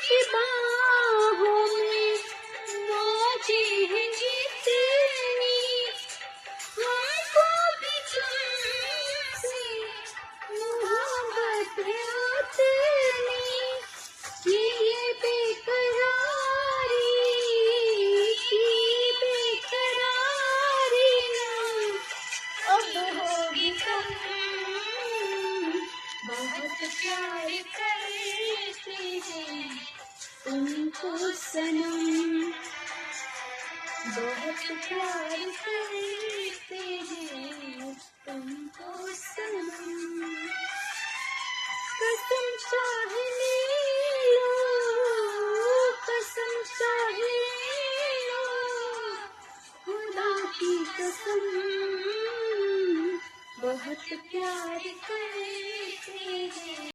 की बाहों में मौजे हैं जितनी, हमको भी तुमसे मोहब्बत है उतनी। ये बेकरारी की बेकरारी ना अब होगी कम। बहुत प्यार करते हैं तुमको सनम, बहुत प्यार करते हैं तुमको सनम। कसम चाह ले लो, कसम चाह ले लो, खुदा की कसम, बहुत प्यार करते हैं।